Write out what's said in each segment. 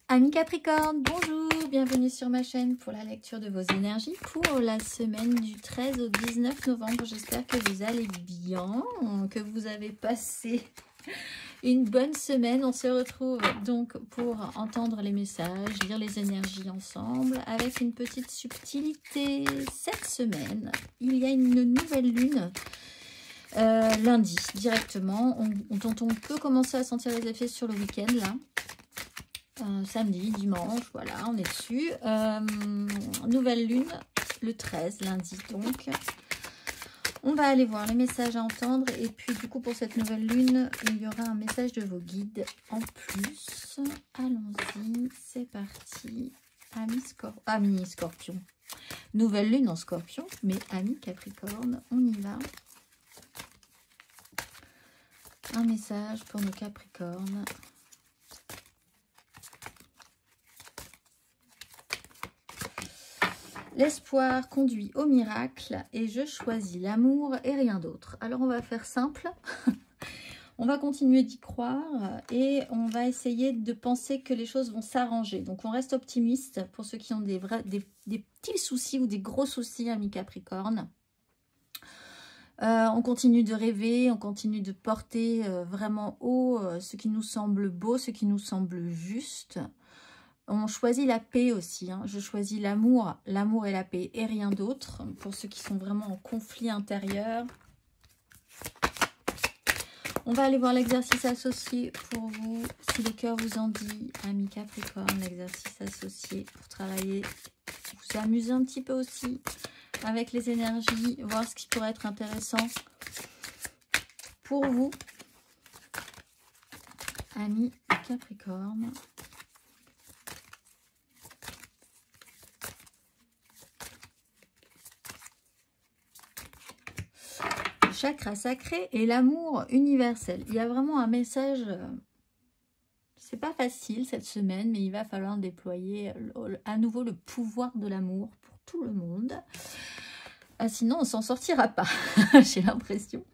Amis Capricorne, bonjour, bienvenue sur ma chaîne pour la lecture de vos énergies pour la semaine du 13 au 19 novembre. J'espère que vous allez bien, que vous avez passé une bonne semaine. On se retrouve donc pour entendre les messages, lire les énergies ensemble avec une petite subtilité. Cette semaine, il y a une nouvelle lune. Lundi directement, dont on peut commencer à sentir les effets sur le week-end là. Samedi, dimanche, voilà, on est dessus. Nouvelle lune, le 13, lundi donc. On va aller voir les messages à entendre. Et puis du coup, pour cette nouvelle lune, il y aura un message de vos guides en plus. Allons-y, c'est parti. Amis Scorpion. Nouvelle lune en Scorpion, mais amis Capricorne, on y va. Un message pour nos Capricornes. L'espoir conduit au miracle et je choisis l'amour et rien d'autre. Alors on va faire simple, on va continuer d'y croire et on va essayer de penser que les choses vont s'arranger. Donc on reste optimiste pour ceux qui ont des petits soucis ou des gros soucis, amis Capricorne. On continue de rêver, on continue de porter vraiment haut ce qui nous semble beau, ce qui nous semble juste. On choisit la paix aussi, hein. Je choisis l'amour et la paix et rien d'autre. Pour ceux qui sont vraiment en conflit intérieur. On va aller voir l'exercice associé pour vous. Si le cœur vous en dit, amis Capricorne, l'exercice associé pour travailler, vous amuser un petit peu aussi avec les énergies, voir ce qui pourrait être intéressant pour vous, amis Capricorne. Chakra sacré et l'amour universel. Il y a vraiment un message, c'est pas facile cette semaine, mais il va falloir déployer à nouveau le pouvoir de l'amour pour tout le monde. Sinon, on s'en sortira pas, j'ai l'impression.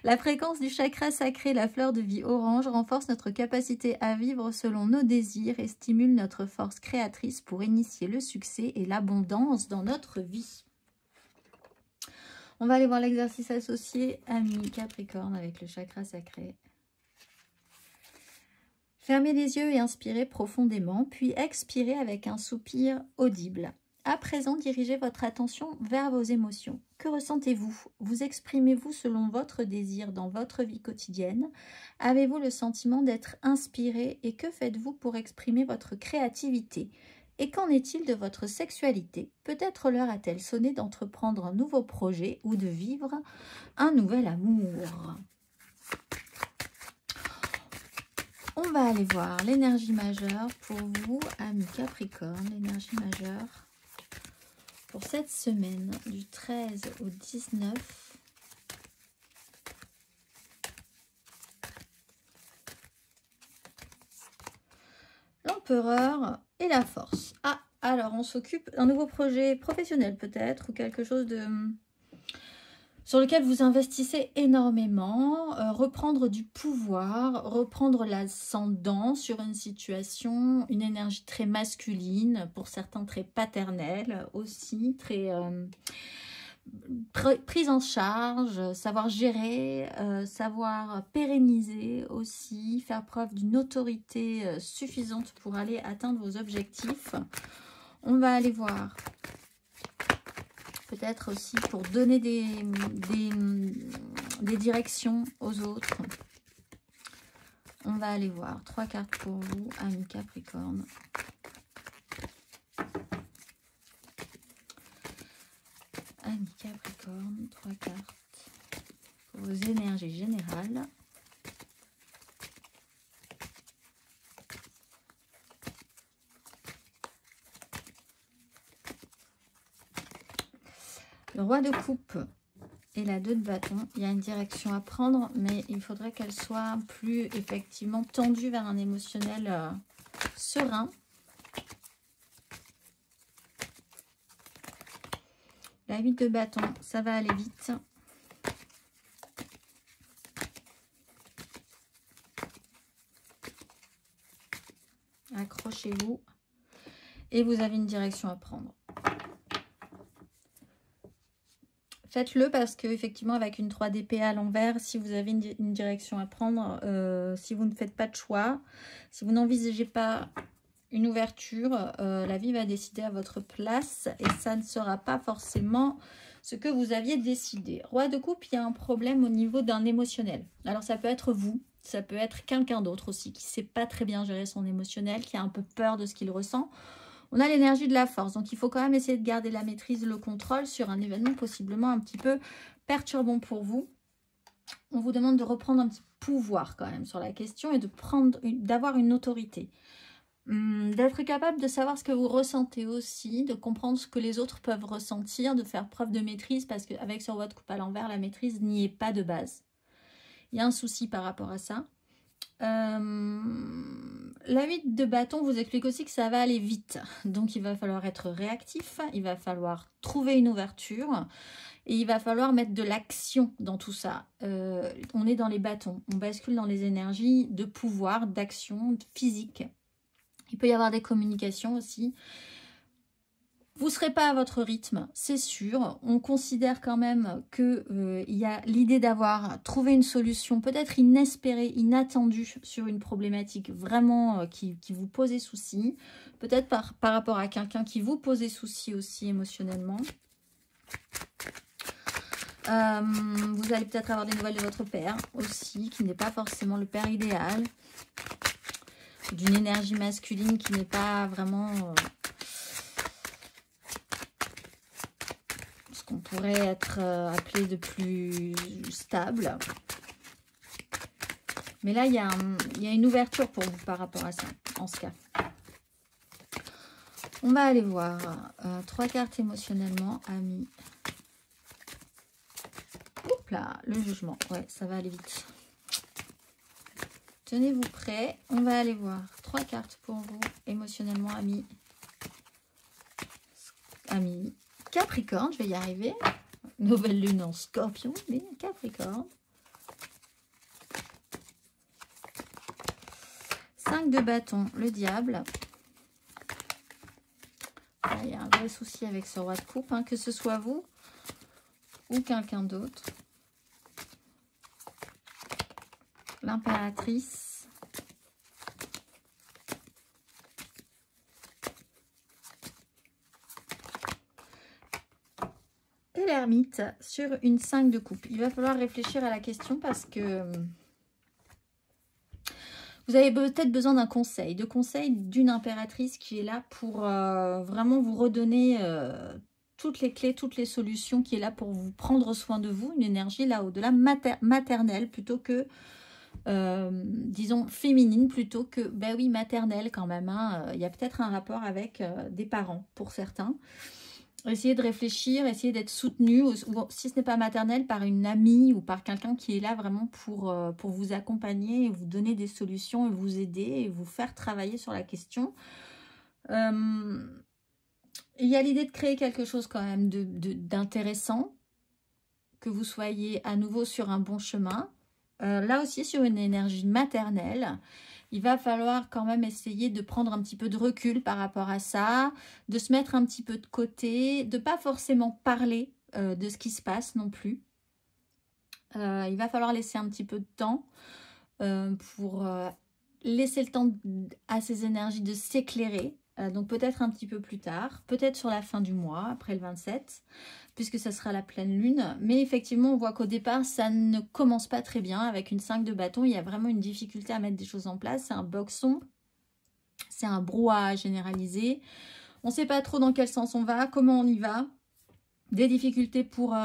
La fréquence du chakra sacré, la fleur de vie orange, renforce notre capacité à vivre selon nos désirs et stimule notre force créatrice pour initier le succès et l'abondance dans notre vie. On va aller voir l'exercice associé, amis Capricorne, avec le chakra sacré. Fermez les yeux et inspirez profondément, puis expirez avec un soupir audible. À présent, dirigez votre attention vers vos émotions. Que ressentez-vous? Vous exprimez-vous selon votre désir dans votre vie quotidienne? Avez-vous le sentiment d'être inspiré et que faites-vous pour exprimer votre créativité? Et qu'en est-il de votre sexualité? Peut-être l'heure a-t-elle sonné d'entreprendre un nouveau projet ou de vivre un nouvel amour. On va aller voir l'énergie majeure pour vous, amis Capricorne. L'énergie majeure pour cette semaine du 13 au 19. L'empereur et la force. Ah, alors on s'occupe d'un nouveau projet professionnel peut-être, ou quelque chose de sur lequel vous investissez énormément, reprendre du pouvoir, reprendre l'ascendant sur une situation, une énergie très masculine, pour certains très paternelle aussi, très prise en charge, savoir gérer, savoir pérenniser aussi, faire preuve d'une autorité suffisante pour aller atteindre vos objectifs. On va aller voir peut-être aussi pour donner des directions aux autres. On va aller voir 3 cartes pour vous, amis Capricorne. Amis Capricorne, 3 cartes pour vos énergies générales. Le roi de coupe et la 2 de bâton, il y a une direction à prendre, mais il faudrait qu'elle soit plus effectivement tendue vers un émotionnel serein. La 8 de bâton, ça va aller vite. Accrochez-vous. Et vous avez une direction à prendre. Faites-le parce que effectivement avec une 3 d'épée à l'envers, si vous avez une direction à prendre, si vous ne faites pas de choix, si vous n'envisagez pas une ouverture, la vie va décider à votre place et ça ne sera pas forcément ce que vous aviez décidé. Roi de coupe, il y a un problème au niveau d'un émotionnel. Alors ça peut être vous, ça peut être quelqu'un d'autre aussi qui ne sait pas très bien gérer son émotionnel, qui a un peu peur de ce qu'il ressent. On a l'énergie de la force, donc il faut quand même essayer de garder la maîtrise, le contrôle sur un événement possiblement un petit peu perturbant pour vous. On vous demande de reprendre un petit pouvoir quand même sur la question et d'avoir une autorité. D'être capable de savoir ce que vous ressentez aussi, de comprendre ce que les autres peuvent ressentir, de faire preuve de maîtrise parce qu'avec sur votre coupe à l'envers, la maîtrise n'y est pas de base. Il y a un souci par rapport à ça. La 8 de bâton vous explique aussi que ça va aller vite. Donc, il va falloir être réactif, il va falloir trouver une ouverture et il va falloir mettre de l'action dans tout ça. On est dans les bâtons, on bascule dans les énergies de pouvoir, d'action, physique. Il peut y avoir des communications aussi. Vous ne serez pas à votre rythme, c'est sûr. On considère quand même qu'il y a l'idée d'avoir trouvé une solution peut-être inespérée, inattendue sur une problématique vraiment qui vous posait souci. Peut-être par rapport à quelqu'un qui vous posait souci aussi émotionnellement. Vous allez peut-être avoir des nouvelles de votre père aussi, qui n'est pas forcément le père idéal. D'une énergie masculine qui n'est pas vraiment... on pourrait être appelé de plus stable. Mais là, il y a une ouverture pour vous par rapport à ça, en ce cas. On va aller voir 3 cartes émotionnellement, amis. Oups là, le jugement. Ouais, ça va aller vite. Tenez-vous prêts. On va aller voir 3 cartes pour vous, émotionnellement, amis. Amis. Capricorne, je vais y arriver. Nouvelle lune en Scorpion, mais Capricorne. 5 de bâton, le diable. Là, il y a un vrai souci avec ce roi de coupe, hein, que ce soit vous ou quelqu'un d'autre. L'impératrice. Et l'ermite sur une 5 de coupe. Il va falloir réfléchir à la question parce que vous avez peut-être besoin d'un conseil. De conseil d'une impératrice qui est là pour vraiment vous redonner toutes les clés, toutes les solutions, qui est là pour vous prendre soin de vous. Une énergie là au-delà maternelle plutôt que, disons, féminine plutôt que, ben oui, maternelle quand même. Hein. Il y a peut-être un rapport avec des parents pour certains. Essayez de réfléchir, essayez d'être soutenu, ou si ce n'est pas maternel, par une amie ou par quelqu'un qui est là vraiment pour vous accompagner et vous donner des solutions et vous aider et vous faire travailler sur la question. Il y a l'idée de créer quelque chose quand même d'intéressant, que vous soyez à nouveau sur un bon chemin. Là aussi sur une énergie maternelle. Il va falloir quand même essayer de prendre un petit peu de recul par rapport à ça, de se mettre un petit peu de côté, de ne pas forcément parler de ce qui se passe non plus. Il va falloir laisser un petit peu de temps pour laisser le temps à ces énergies de s'éclairer. Donc peut-être un petit peu plus tard, peut-être sur la fin du mois, après le 27, puisque ça sera la pleine lune. Mais effectivement, on voit qu'au départ, ça ne commence pas très bien. Avec une 5 de bâton, il y a vraiment une difficulté à mettre des choses en place. C'est un boxon, c'est un brouhaha généralisé. On ne sait pas trop dans quel sens on va, comment on y va. Des difficultés pour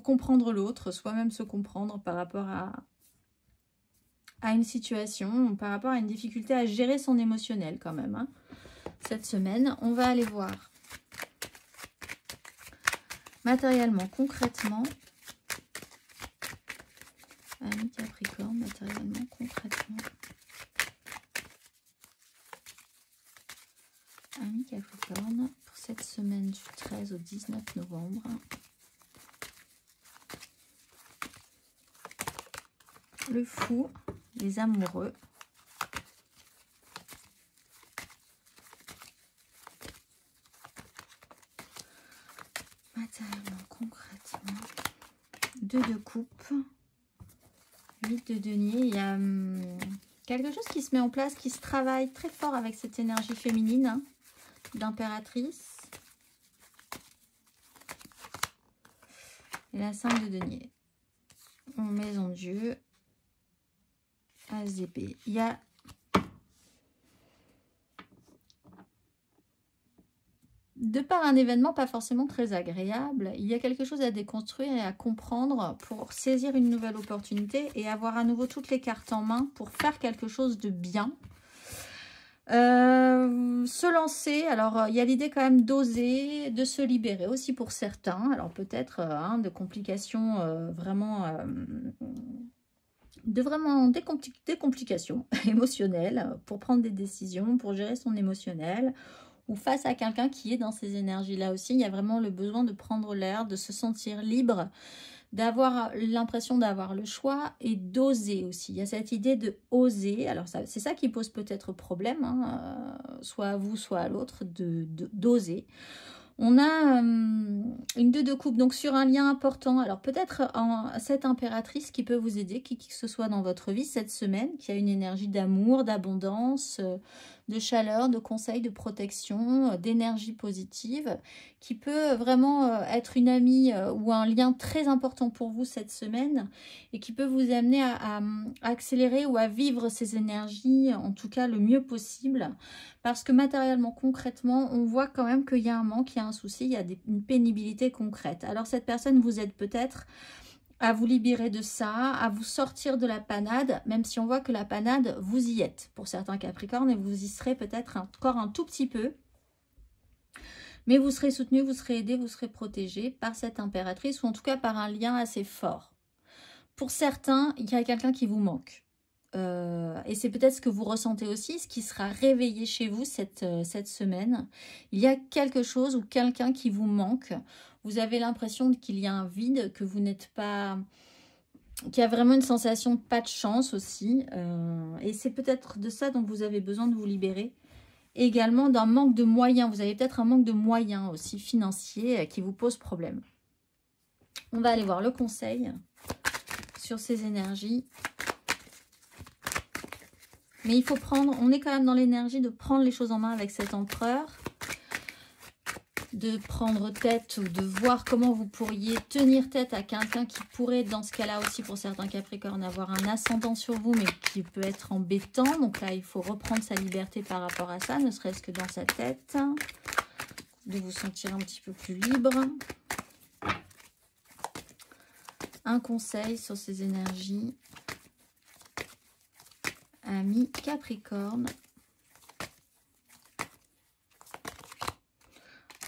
comprendre l'autre, soi-même se comprendre par rapport à une situation, par rapport à une difficulté à gérer son émotionnel quand même, hein. Cette semaine, on va aller voir matériellement, concrètement, ami Capricorne, matériellement, concrètement, ami Capricorne, pour cette semaine du 13 au 19 novembre. Le fou, les amoureux. matériellement, concrètement. 2 de coupe. 8 de denier. Il y a quelque chose qui se met en place, qui se travaille très fort avec cette énergie féminine hein, d'impératrice. Et la 5 de denier. Maison de Dieu. As d'épée. Il y a de par un événement pas forcément très agréable, il y a quelque chose à déconstruire et à comprendre pour saisir une nouvelle opportunité et avoir à nouveau toutes les cartes en main pour faire quelque chose de bien. Se lancer, alors il y a l'idée quand même d'oser, de se libérer aussi pour certains. Alors peut-être de complications des complications émotionnelles pour prendre des décisions, pour gérer son émotionnel. Ou face à quelqu'un qui est dans ces énergies-là aussi, il y a vraiment le besoin de prendre l'air, de se sentir libre, d'avoir l'impression d'avoir le choix et d'oser aussi. Il y a cette idée de oser. Alors c'est ça qui pose peut-être problème, hein, soit à vous, soit à l'autre, d'oser. On a une 2 de coupe, donc sur un lien important. Alors peut-être cette impératrice qui peut vous aider, qui que ce soit dans votre vie cette semaine, qui a une énergie d'amour, d'abondance, de chaleur, de conseil, de protection, d'énergie positive, qui peut vraiment être une amie ou un lien très important pour vous cette semaine et qui peut vous amener à accélérer ou à vivre ces énergies, en tout cas le mieux possible. Parce que matériellement, concrètement, on voit quand même qu'il y a un manque, il y a un souci, il y a une pénibilité concrète. Alors cette personne vous aide peut-être à vous libérer de ça, à vous sortir de la panade, même si on voit que la panade, vous y êtes pour certains Capricornes et vous y serez peut-être encore un tout petit peu. Mais vous serez soutenu, vous serez aidé, vous serez protégé par cette impératrice ou en tout cas par un lien assez fort. Pour certains, il y a quelqu'un qui vous manque. Et c'est peut-être ce que vous ressentez aussi, ce qui sera réveillé chez vous cette semaine. Il y a quelque chose ou quelqu'un qui vous manque. Vous avez l'impression qu'il y a un vide, que vous n'êtes pas... qu'il y a vraiment une sensation de pas de chance aussi. Et c'est peut-être de ça dont vous avez besoin de vous libérer. Également d'un manque de moyens. Vous avez peut-être un manque de moyens aussi financiers qui vous pose problème. On va aller voir le conseil sur ces énergies. Mais il faut prendre, on est quand même dans l'énergie de prendre les choses en main avec cet empereur, de prendre tête ou de voir comment vous pourriez tenir tête à quelqu'un qui pourrait, dans ce cas-là aussi pour certains Capricornes, avoir un ascendant sur vous, mais qui peut être embêtant. Donc là, il faut reprendre sa liberté par rapport à ça, ne serait-ce que dans sa tête, de vous sentir un petit peu plus libre. Un conseil sur ces énergies. Amis Capricorne.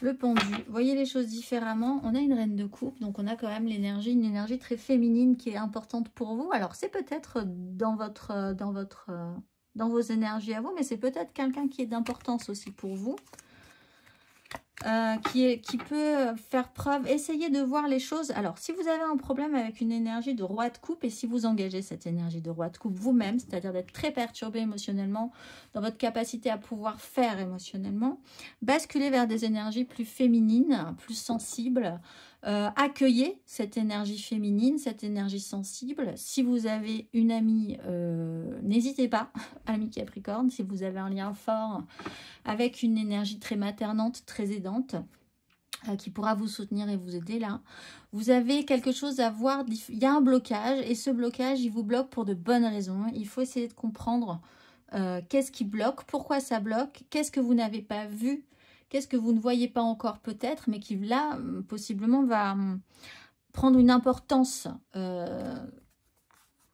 Le pendu. Voyez les choses différemment. On a une reine de coupe, donc on a quand même l'énergie, une énergie très féminine qui est importante pour vous. Alors c'est peut-être dans vos énergies à vous, mais c'est peut-être quelqu'un qui est d'importance aussi pour vous. Qui peut faire preuve, essayez de voir les choses. Alors, si vous avez un problème avec une énergie de roi de coupe et si vous engagez cette énergie de roi de coupe vous-même, c'est-à-dire d'être très perturbé émotionnellement dans votre capacité à pouvoir faire émotionnellement, basculez vers des énergies plus féminines, plus sensibles. Accueillez cette énergie féminine, cette énergie sensible. Si vous avez une amie, n'hésitez pas, amie Capricorne, si vous avez un lien fort avec une énergie très maternante, très aidante, qui pourra vous soutenir et vous aider là. Vous avez quelque chose à voir, il y a un blocage et ce blocage, il vous bloque pour de bonnes raisons. Il faut essayer de comprendre qu'est-ce qui bloque, pourquoi ça bloque, qu'est-ce que vous n'avez pas vu, qu'est-ce que vous ne voyez pas encore peut-être, mais qui là, possiblement, va prendre une importance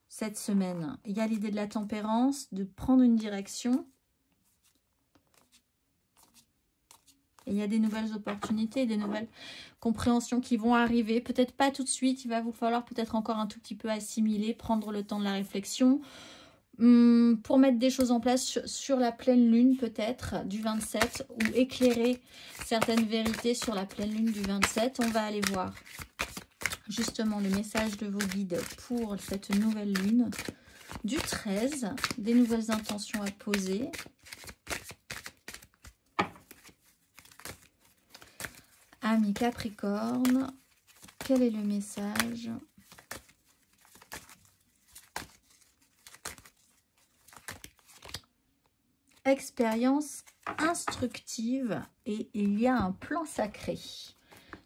cette semaine. Il y a l'idée de la tempérance, de prendre une direction. Et il y a des nouvelles opportunités, des nouvelles compréhensions qui vont arriver. Peut-être pas tout de suite, il va vous falloir peut-être encore un tout petit peu assimiler, prendre le temps de la réflexion. Pour mettre des choses en place sur la pleine lune peut-être du 27 ou éclairer certaines vérités sur la pleine lune du 27. On va aller voir justement les messages de vos guides pour cette nouvelle lune du 13, des nouvelles intentions à poser. Ami Capricorne, quel est le message? Expérience instructive et il y a un plan sacré.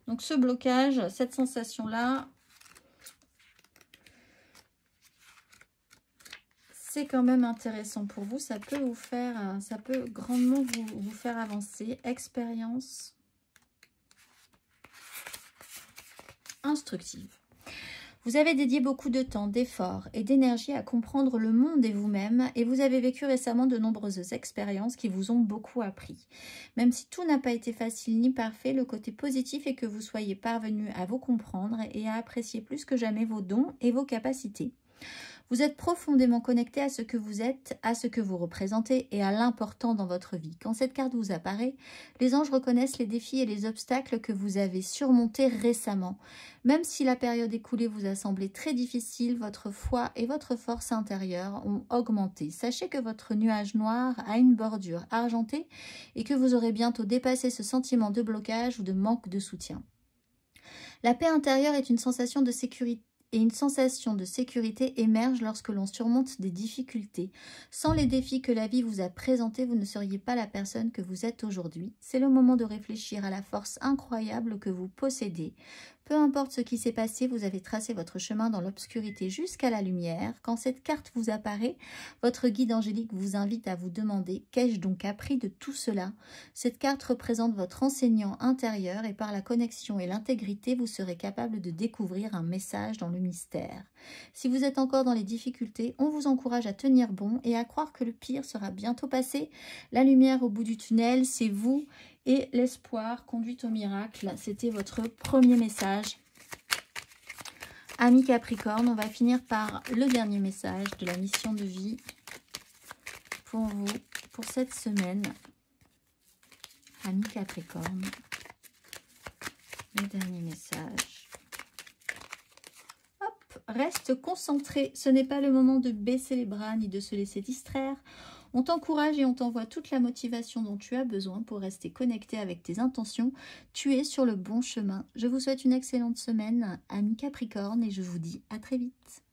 Donc ce blocage, cette sensation-là, c'est quand même intéressant pour vous. Ça peut vous faire, ça peut grandement vous faire avancer. Expérience instructive. Vous avez dédié beaucoup de temps, d'efforts et d'énergie à comprendre le monde et vous-même et vous avez vécu récemment de nombreuses expériences qui vous ont beaucoup appris. Même si tout n'a pas été facile ni parfait, le côté positif est que vous soyez parvenu à vous comprendre et à apprécier plus que jamais vos dons et vos capacités. Vous êtes profondément connecté à ce que vous êtes, à ce que vous représentez et à l'important dans votre vie. Quand cette carte vous apparaît, les anges reconnaissent les défis et les obstacles que vous avez surmontés récemment. Même si la période écoulée vous a semblé très difficile, votre foi et votre force intérieure ont augmenté. Sachez que votre nuage noir a une bordure argentée et que vous aurez bientôt dépassé ce sentiment de blocage ou de manque de soutien. La paix intérieure est une sensation de sécurité. Et une sensation de sécurité émerge lorsque l'on surmonte des difficultés. Sans les défis que la vie vous a présentés, vous ne seriez pas la personne que vous êtes aujourd'hui. C'est le moment de réfléchir à la force incroyable que vous possédez. Peu importe ce qui s'est passé, vous avez tracé votre chemin dans l'obscurité jusqu'à la lumière. Quand cette carte vous apparaît, votre guide angélique vous invite à vous demander « Qu'ai-je donc appris de tout cela ?» Cette carte représente votre enseignant intérieur et par la connexion et l'intégrité, vous serez capable de découvrir un message dans le mystère. Si vous êtes encore dans les difficultés, on vous encourage à tenir bon et à croire que le pire sera bientôt passé. La lumière au bout du tunnel, c'est vous et l'espoir conduit au miracle. C'était votre premier message. Ami Capricorne, on va finir par le dernier message de la mission de vie pour vous, pour cette semaine. Ami Capricorne, le dernier message. Reste concentré, ce n'est pas le moment de baisser les bras ni de se laisser distraire. On t'encourage et on t'envoie toute la motivation dont tu as besoin pour rester connecté avec tes intentions. Tu es sur le bon chemin. Je vous souhaite une excellente semaine, amis Capricorne, et je vous dis à très vite.